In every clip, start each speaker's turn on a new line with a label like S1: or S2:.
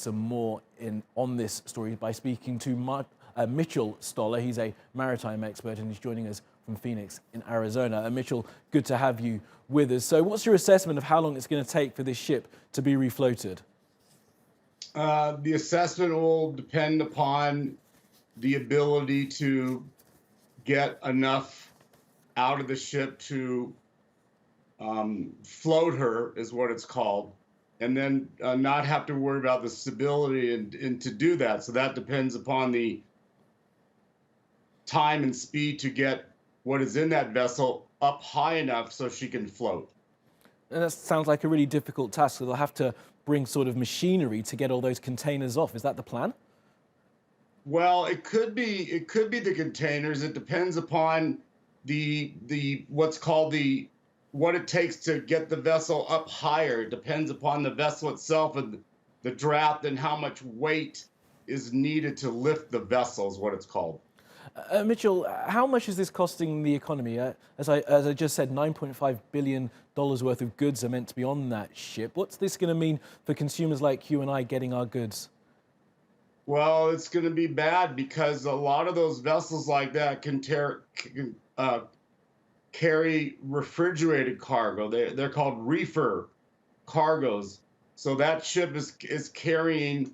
S1: some more on this story by speaking to Mitchell Stoller. He's a maritime expert and he's joining us from Phoenix in Arizona. Mitchell, good to have you with us. So what's your assessment of how long it's going to take for this ship to be refloated?
S2: The assessment will depend upon the ability to get enough out of the ship to float her, is what it's called, and then not have to worry about the stability and to do that. So that depends upon the time and speed to get what is in that vessel up high enough so she can float.
S1: And that sounds like a really difficult task. So they'll have to bring sort of machinery to get all those containers off. Is that the plan?
S2: Well, it could be the containers. It depends upon the what's called what it takes to get the vessel up higher. It depends upon the vessel itself and the draft and how much weight is needed to lift the vessel, is what it's called.
S1: Mitchell, how much is this costing the economy? As I just said, $9.5 billion worth of goods are meant to be on that ship. What's this going to mean for consumers like you and I getting our goods?
S2: Well, it's going to be bad because a lot of those vessels like that can carry refrigerated cargo. They're called reefer cargoes. So that ship is carrying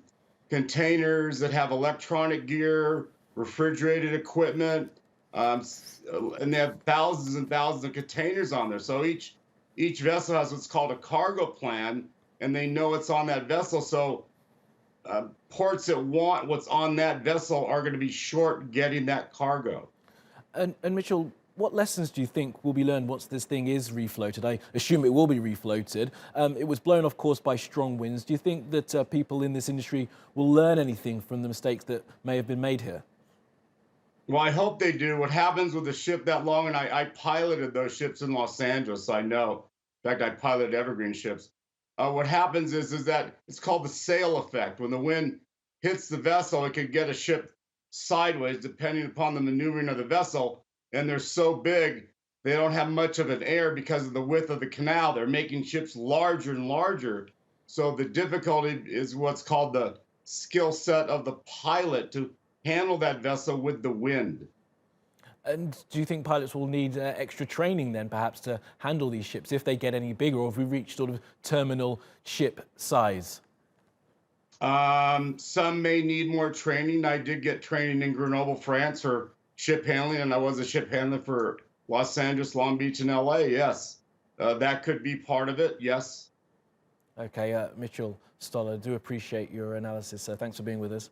S2: containers that have electronic gear, refrigerated equipment, and they have thousands and thousands of containers on there. So each vessel has what's called a cargo plan, and they know it's on that vessel. So ports that want what's on that vessel are going to be short getting that cargo.
S1: And Mitchell, what lessons do you think will be learned once this thing is refloated? I assume it will be refloated. It was blown off course by strong winds. Do you think that people in this industry will learn anything from the mistakes that may have been made here?
S2: Well, I hope they do. What happens with a ship that long, and I piloted those ships in Los Angeles, so I know. In fact, I piloted Evergreen ships. What happens is that it's called the sail effect. When the wind hits the vessel, it can get a ship sideways depending upon the maneuvering of the vessel. And they're so big, they don't have much of an air because of the width of the canal. They're making ships larger and larger. So the difficulty is what's called the skill set of the pilot to handle that vessel with the wind.
S1: And do you think pilots will need extra training then, perhaps, to handle these ships if they get any bigger, or if we reach sort of terminal ship size?
S2: Some may need more training. I did get training in Grenoble, France for ship handling, and I was a ship handler for Los Angeles, Long Beach, and LA. Yes, that could be part of it. Yes.
S1: Okay, Mitchell Stoller, do appreciate your analysis. Thanks for being with us.